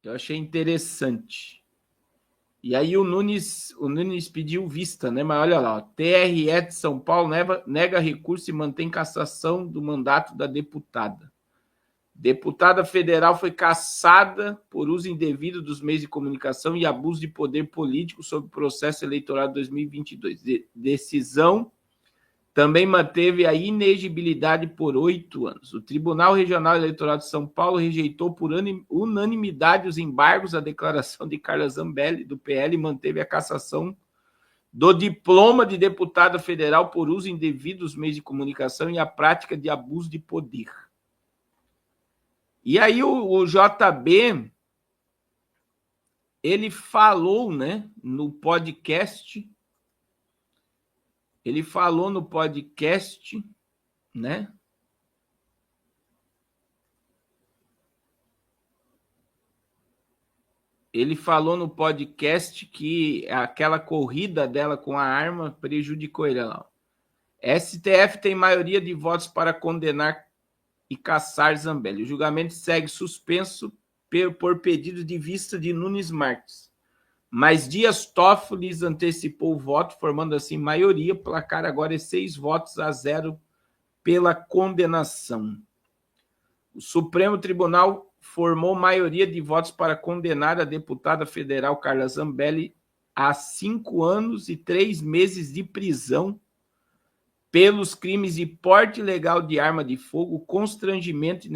Eu achei interessante. E aí o Nunes pediu vista, né? Mas olha lá, ó, TRE de São Paulo nega recurso e mantém cassação do mandato da deputada. Deputada federal foi cassada por uso indevido dos meios de comunicação e abuso de poder político sobre o processo eleitoral de 2022. Decisão também manteve a inegibilidade por 8 anos. O Tribunal Regional Eleitoral de São Paulo rejeitou por unanimidade os embargos à declaração de Carla Zambelli, do PL, e manteve a cassação do diploma de deputada federal por uso indevido dos meios de comunicação e a prática de abuso de poder. E aí o JB, ele falou, né, no podcast, né, ele falou no podcast que aquela corrida dela com a arma prejudicou ele lá. STF tem maioria de votos para condenar e cassar Zambelli. O julgamento segue suspenso por pedido de vista de Nunes Marques. Mas Dias Toffoli antecipou o voto, formando assim maioria. O placar agora é 6-0 pela condenação. O Supremo Tribunal formou maioria de votos para condenar a deputada federal Carla Zambelli a 5 anos e 3 meses de prisão pelos crimes de porte ilegal de arma de fogo, constrangimento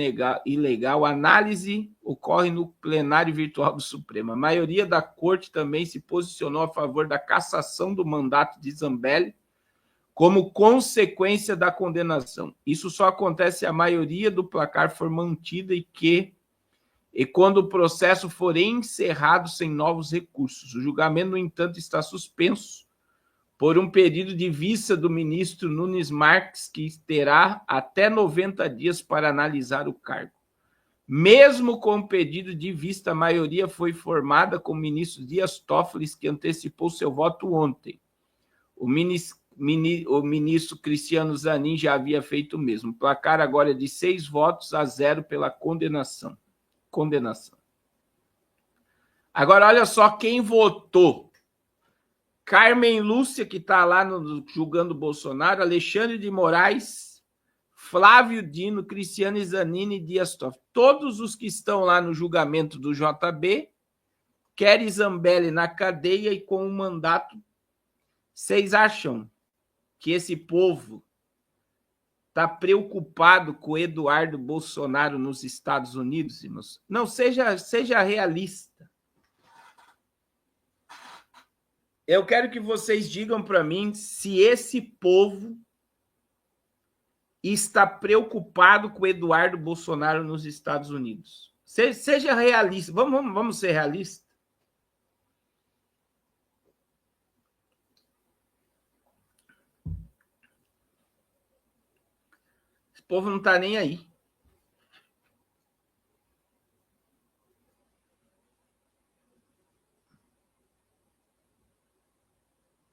ilegal. A análise ocorre no plenário virtual do Supremo. A maioria da corte também se posicionou a favor da cassação do mandato de Zambelli como consequência da condenação. Isso só acontece se a maioria do placar for mantida e quando o processo for encerrado sem novos recursos. O julgamento, no entanto, está suspenso por um pedido de vista do ministro Nunes Marques, que terá até 90 dias para analisar o cargo. Mesmo com o pedido de vista, a maioria foi formada com o ministro Dias Toffoli, que antecipou seu voto ontem. O ministro Cristiano Zanin já havia feito o mesmo. O placar agora é de 6-0 pela condenação. Agora, olha só quem votou. Carmen Lúcia, que está lá julgando Bolsonaro, Alexandre de Moraes, Flávio Dino, Cristiane Zanini e Dias Toffoli. Todos os que estão lá no julgamento do JB querem Zambelli na cadeia e com um mandato. Vocês acham que esse povo está preocupado com Eduardo Bolsonaro nos Estados Unidos, irmãos? Não, seja realista. Eu quero que vocês digam para mim se esse povo está preocupado com Eduardo Bolsonaro nos Estados Unidos. Seja realista. Vamos ser realistas. Esse povo não está nem aí.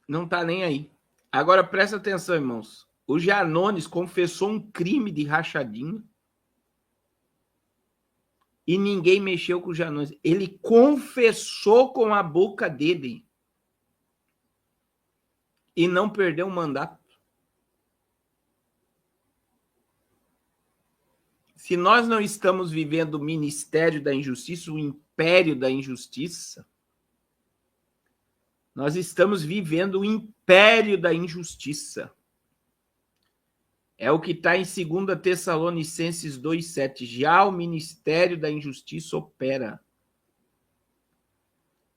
Não está nem aí. Agora, presta atenção, irmãos. O Janones confessou um crime de rachadinha e ninguém mexeu com o Janones. Ele confessou com a boca dele e não perdeu o mandato. Se nós não estamos vivendo o Ministério da Injustiça, o Império da Injustiça, nós estamos vivendo o Império da Injustiça. É o que está em 2 Tessalonicenses 2,7. Já o Ministério da Injustiça opera.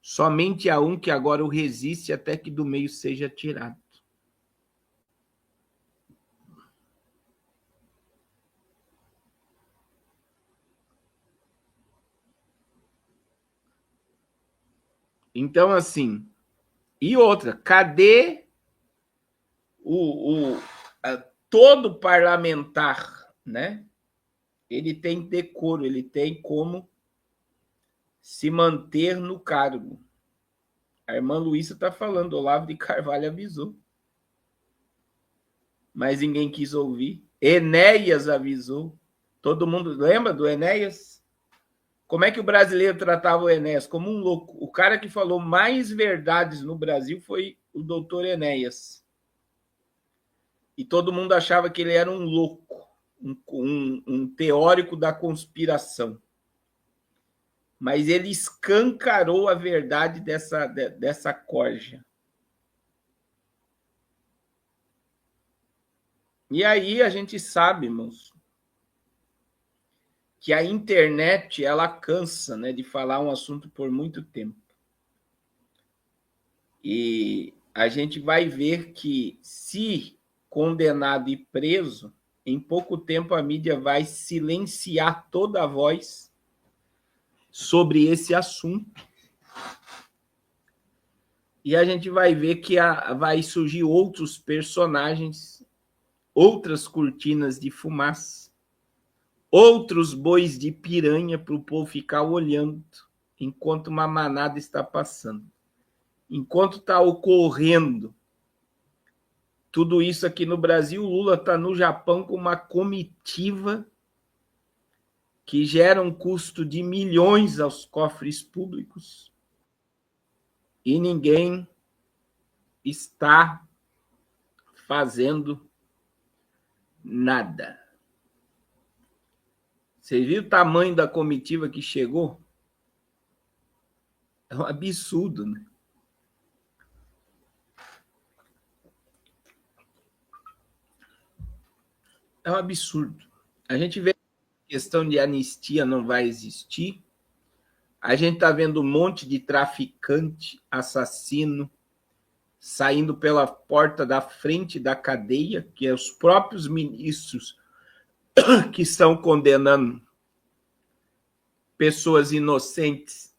Somente há um que agora o resiste até que do meio seja tirado. Então, assim, e outra, cadê todo parlamentar, né? Ele tem decoro, ele tem como se manter no cargo. A irmã Luísa está falando, Olavo de Carvalho avisou. Mas ninguém quis ouvir. Enéas avisou. Todo mundo lembra do Enéas? Como é que o brasileiro tratava o Enéas? Como um louco. O cara que falou mais verdades no Brasil foi o doutor Enéas. E todo mundo achava que ele era um louco, um teórico da conspiração. Mas ele escancarou a verdade dessa corja. E aí a gente sabe, irmãos, que a internet ela cansa, né, de falar um assunto por muito tempo. E a gente vai ver que, se condenado e preso, em pouco tempo a mídia vai silenciar toda a voz sobre esse assunto. E a gente vai ver que vai surgir outros personagens, outras cortinas de fumaça, outros bois de piranha para o povo ficar olhando enquanto uma manada está passando. Enquanto está ocorrendo tudo isso aqui no Brasil, o Lula está no Japão com uma comitiva que gera um custo de milhões aos cofres públicos e ninguém está fazendo nada. Você viu o tamanho da comitiva que chegou? É um absurdo, né? É um absurdo. A gente vê que a questão de anistia não vai existir. A gente está vendo um monte de traficante, assassino, saindo pela porta da frente da cadeia, que é os próprios ministros que estão condenando pessoas inocentes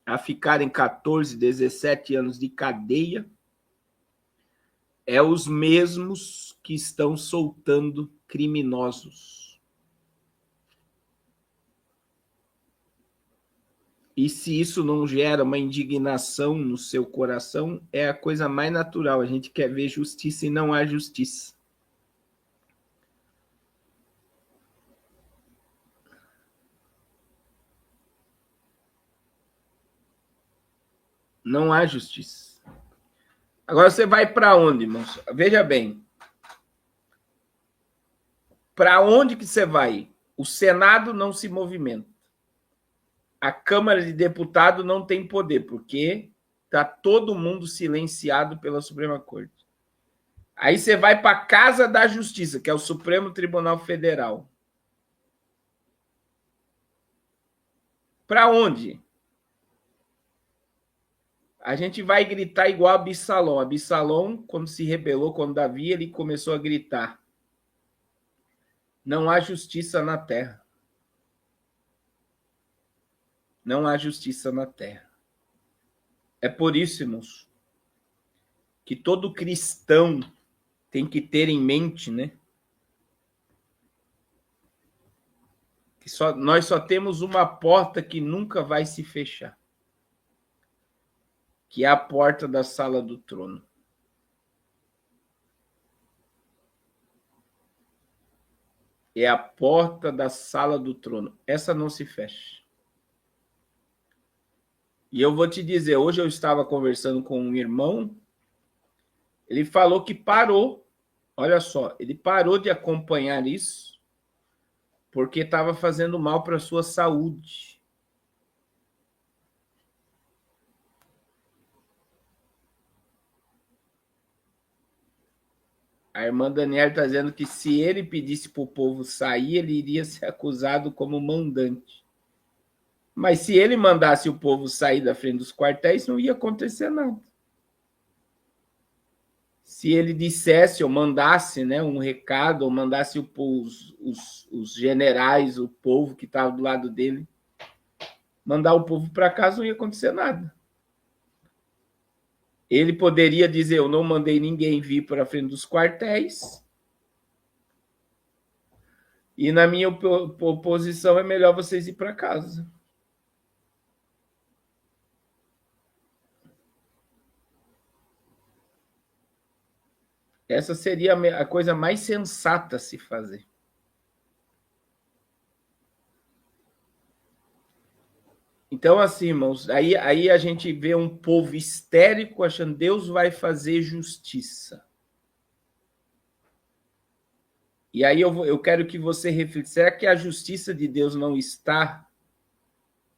a ficarem 14, 17 anos de cadeia. É os mesmos que estão soltando criminosos. E se isso não gera uma indignação no seu coração, é a coisa mais natural. A gente quer ver justiça e não há justiça. Não há justiça. Agora você vai para onde, irmãos? Veja bem. Para onde que você vai? O Senado não se movimenta. A Câmara de Deputados não tem poder, porque está todo mundo silenciado pela Suprema Corte. Aí você vai para a Casa da Justiça, que é o Supremo Tribunal Federal. Para onde? A gente vai gritar igual a Absalão. Absalão, quando se rebelou, quando Davi, ele começou a gritar: não há justiça na terra. Não há justiça na terra. É por isso, irmãos, que todo cristão tem que ter em mente, né? Que nós só temos uma porta que nunca vai se fechar, que é a porta da sala do trono. É a porta da sala do trono. Essa não se fecha. E eu vou te dizer, hoje eu estava conversando com um irmão, ele falou que parou, olha só, ele parou de acompanhar isso porque estava fazendo mal para a sua saúde. A irmã Daniela está dizendo que se ele pedisse para o povo sair, ele iria ser acusado como mandante. Mas se ele mandasse o povo sair da frente dos quartéis, não ia acontecer nada. Se ele dissesse ou mandasse, né, um recado, ou mandasse os generais, o povo que estava do lado dele, mandar o povo para casa, não ia acontecer nada. Ele poderia dizer: eu não mandei ninguém vir para frente dos quartéis, e na minha posição é melhor vocês ir para casa. Essa seria a coisa mais sensata a se fazer. Então, assim, irmãos, aí a gente vê um povo histérico achando que Deus vai fazer justiça. E aí eu quero que você reflita, será que a justiça de Deus não está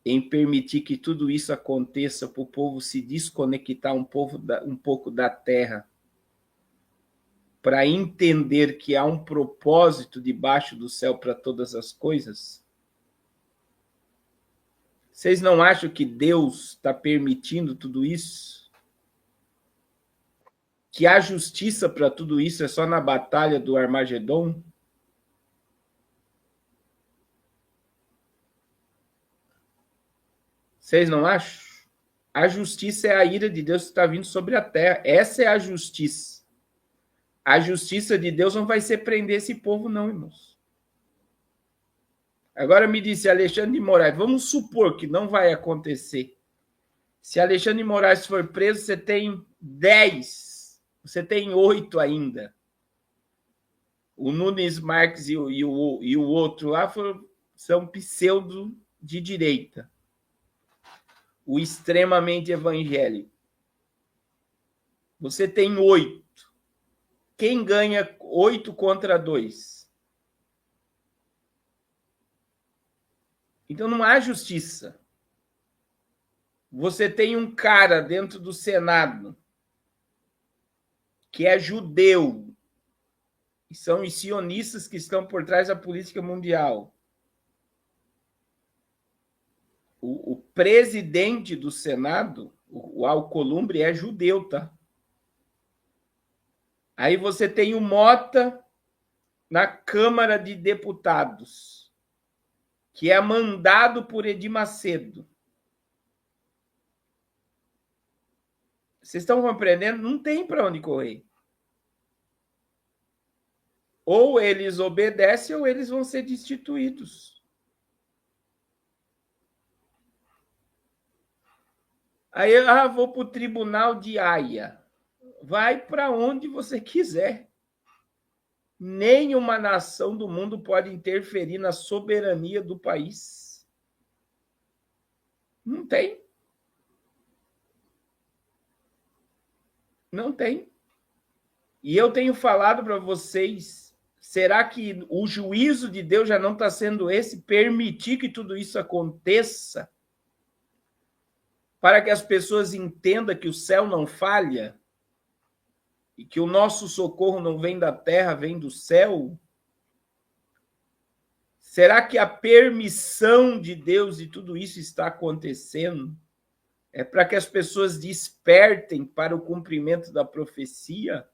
em permitir que tudo isso aconteça para o povo se desconectar um pouco da terra, para entender que há um propósito debaixo do céu para todas as coisas? Vocês não acham que Deus está permitindo tudo isso? Que a justiça para tudo isso é só na batalha do Armagedon? Vocês não acham? A justiça é a ira de Deus que está vindo sobre a terra. Essa é a justiça. A justiça de Deus não vai ser prender esse povo, não, irmãos. Agora me disse Alexandre de Moraes, vamos supor que não vai acontecer. Se Alexandre de Moraes for preso, você tem 10, você tem 8 ainda. O Nunes Marques e o outro lá são pseudo de direita. O extremamente evangélico. Você tem 8. Quem ganha 8 contra 2? Então não há justiça. Você tem um cara dentro do Senado que é judeu, e são os sionistas que estão por trás da política mundial. O presidente do Senado, o Alcolumbre, é judeu, tá? Aí você tem o Mota na Câmara de Deputados, que é mandado por Edir Macedo. Vocês estão compreendendo? Não tem para onde correr. Ou eles obedecem ou eles vão ser destituídos. Aí, vou para o Tribunal de Haia. Vai para onde você quiser. Nenhuma nação do mundo pode interferir na soberania do país. Não tem. Não tem. E eu tenho falado para vocês, será que o juízo de Deus já não está sendo esse? Permitir que tudo isso aconteça para que as pessoas entendam que o céu não falha e que o nosso socorro não vem da terra, vem do céu? Será que a permissão de Deus de tudo isso está acontecendo é para que as pessoas despertem para o cumprimento da profecia?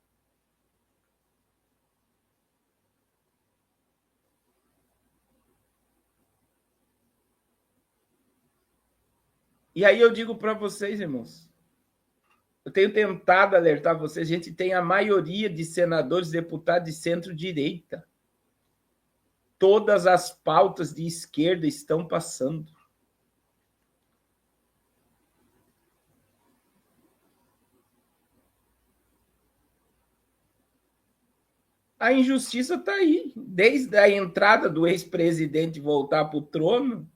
E aí eu digo para vocês, irmãos, eu tenho tentado alertar vocês, a gente tem a maioria de senadores, deputados de centro-direita. Todas as pautas de esquerda estão passando. A injustiça está aí. Desde a entrada do ex-presidente voltar para o trono,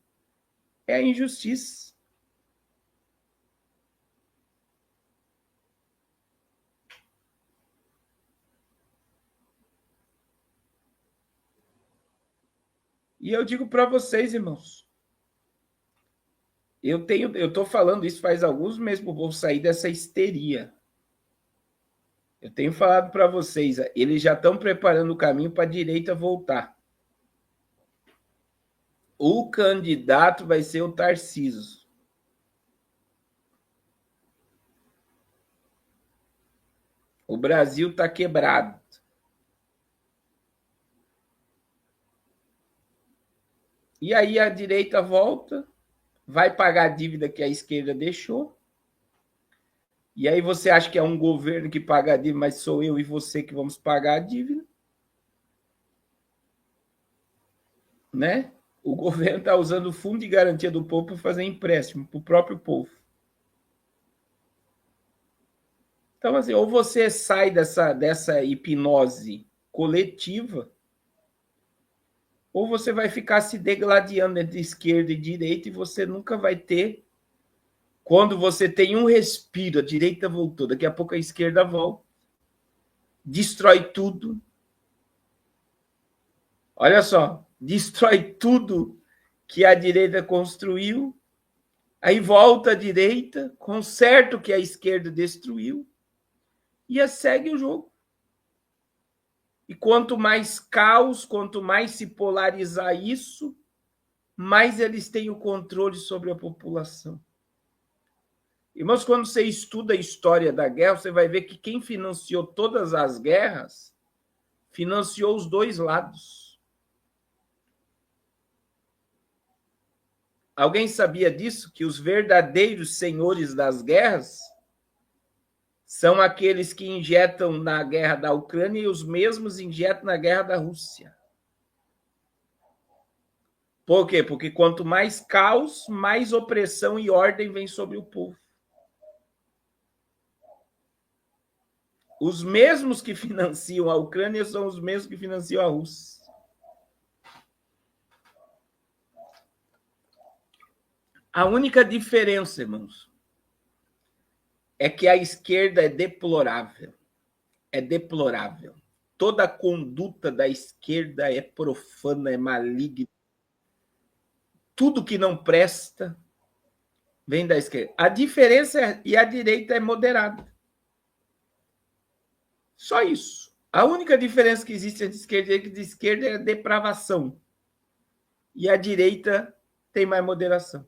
é a injustiça. E eu digo para vocês, irmãos, eu estou falando isso faz alguns meses para o povo sair dessa histeria. Eu tenho falado para vocês, eles já estão preparando o caminho para a direita voltar. O candidato vai ser o Tarcísio. O Brasil está quebrado. E aí a direita volta, vai pagar a dívida que a esquerda deixou. E aí você acha que é um governo que paga a dívida, mas sou eu e você que vamos pagar a dívida? Né? O governo está usando o fundo de garantia do povo para fazer empréstimo para o próprio povo. Então, assim, ou você sai dessa hipnose coletiva, ou você vai ficar se degladiando entre esquerda e direita e você nunca vai ter. Quando você tem um respiro, a direita voltou, daqui a pouco a esquerda volta, destrói tudo. Olha só, destrói tudo que a direita construiu, aí volta a direita, conserta o que a esquerda destruiu e segue o jogo. E quanto mais caos, quanto mais se polarizar isso, mais eles têm o controle sobre a população. Irmãos, quando você estuda a história da guerra, você vai ver que quem financiou todas as guerras financiou os dois lados. Alguém sabia disso? Que os verdadeiros senhores das guerras são aqueles que injetam na guerra da Ucrânia e os mesmos injetam na guerra da Rússia. Por quê? Porque quanto mais caos, mais opressão e ordem vem sobre o povo. Os mesmos que financiam a Ucrânia são os mesmos que financiam a Rússia. A única diferença, irmãos, é que a esquerda é deplorável. É deplorável. Toda a conduta da esquerda é profana, é maligna. Tudo que não presta vem da esquerda. A diferença é, e a direita é moderada. Só isso. A única diferença que existe entre esquerda e direita é que a esquerda é depravação. E a direita tem mais moderação.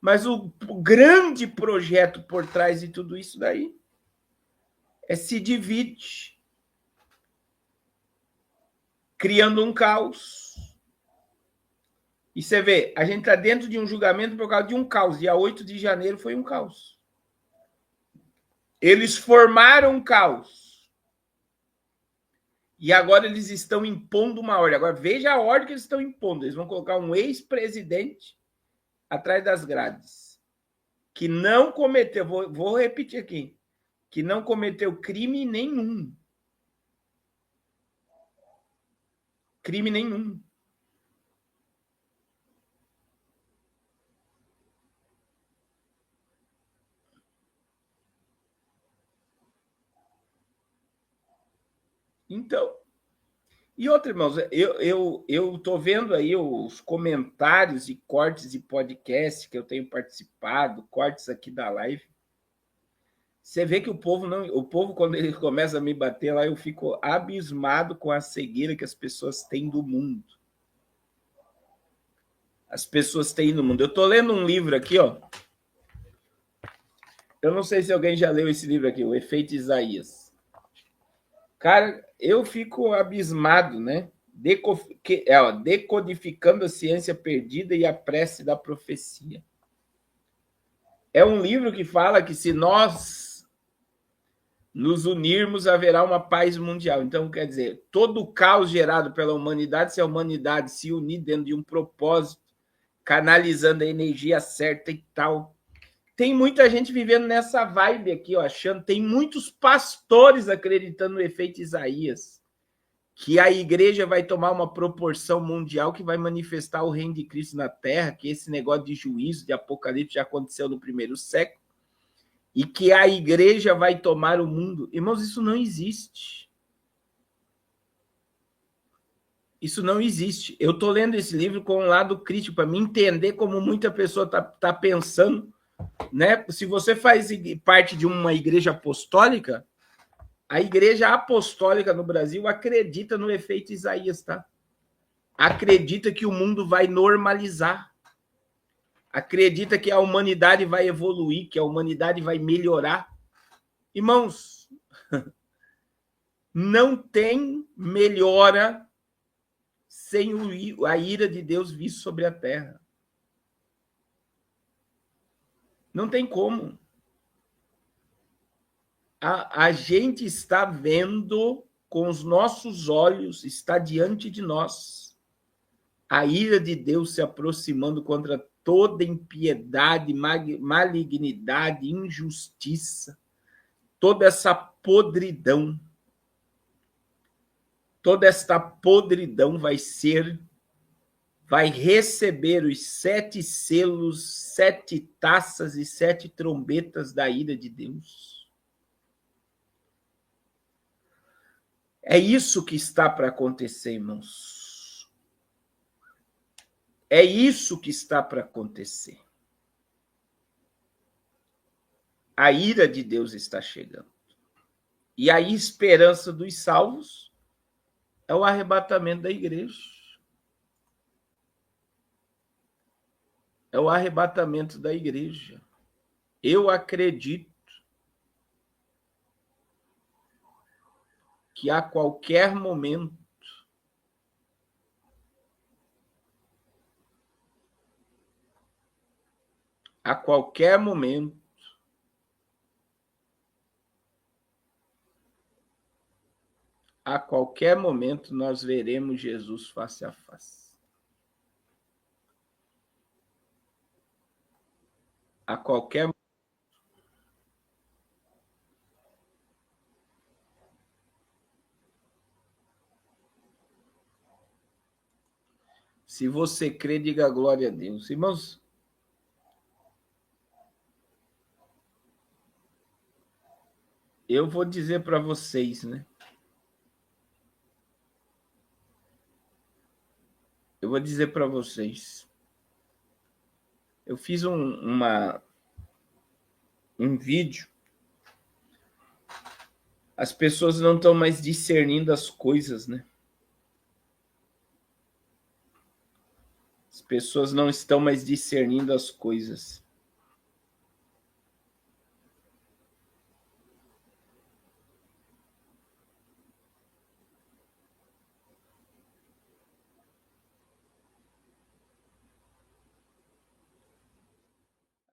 Mas o grande projeto por trás de tudo isso daí é se divide, criando um caos. E você vê, a gente está dentro de um julgamento por causa de um caos. Dia 8 de janeiro foi um caos. Eles formaram um caos. E agora eles estão impondo uma ordem. Agora veja a ordem que eles estão impondo. Eles vão colocar um ex-presidente atrás das grades, que não cometeu, vou repetir aqui, que não cometeu crime nenhum. Crime nenhum. Então, e outra, irmãos, eu tô vendo aí os comentários e cortes de podcast que eu tenho participado, cortes aqui da live. Você vê que o povo, quando ele começa a me bater lá, eu fico abismado com a cegueira que as pessoas têm do mundo. As pessoas têm no mundo. Eu tô lendo um livro aqui, ó. Eu não sei se alguém já leu esse livro aqui, O Efeito Isaías. Cara, eu fico abismado, né? Decodificando a ciência perdida e a prece da profecia. É um livro que fala que se nós nos unirmos, haverá uma paz mundial. Então, quer dizer, todo o caos gerado pela humanidade, se a humanidade se unir dentro de um propósito, canalizando a energia certa e tal. Tem muita gente vivendo nessa vibe aqui, ó, achando. Tem muitos pastores acreditando no efeito Isaías, que a igreja vai tomar uma proporção mundial que vai manifestar o reino de Cristo na terra, que esse negócio de juízo, de apocalipse já aconteceu no primeiro século, e que a igreja vai tomar o mundo. Irmãos, isso não existe. Isso não existe. Eu estou lendo esse livro com um lado crítico, para me entender como muita pessoa tá pensando, né? Se você faz parte de uma igreja apostólica, a igreja apostólica no Brasil acredita no efeito Isaías, tá? Acredita que o mundo vai normalizar. Acredita que a humanidade vai evoluir, que a humanidade vai melhorar. Irmãos, não tem melhora sem a ira de Deus vir sobre a terra. Não tem como. A gente está vendo com os nossos olhos, está diante de nós, a ira de Deus se aproximando contra toda impiedade, malignidade, injustiça, toda essa podridão. toda esta podridão vai receber os 7 selos, 7 taças e 7 trombetas da ira de Deus. É isso que está para acontecer, irmãos. É isso que está para acontecer. A ira de Deus está chegando. E a esperança dos salvos é o arrebatamento da igreja. É o arrebatamento da igreja. Eu acredito que a qualquer momento nós veremos Jesus face a face. A qualquer momento. Se você crê, diga glória a Deus. Irmãos, eu vou dizer para vocês, né? Eu vou dizer para vocês. Eu fiz um vídeo. As pessoas não estão mais discernindo as coisas, né? As pessoas não estão mais discernindo as coisas.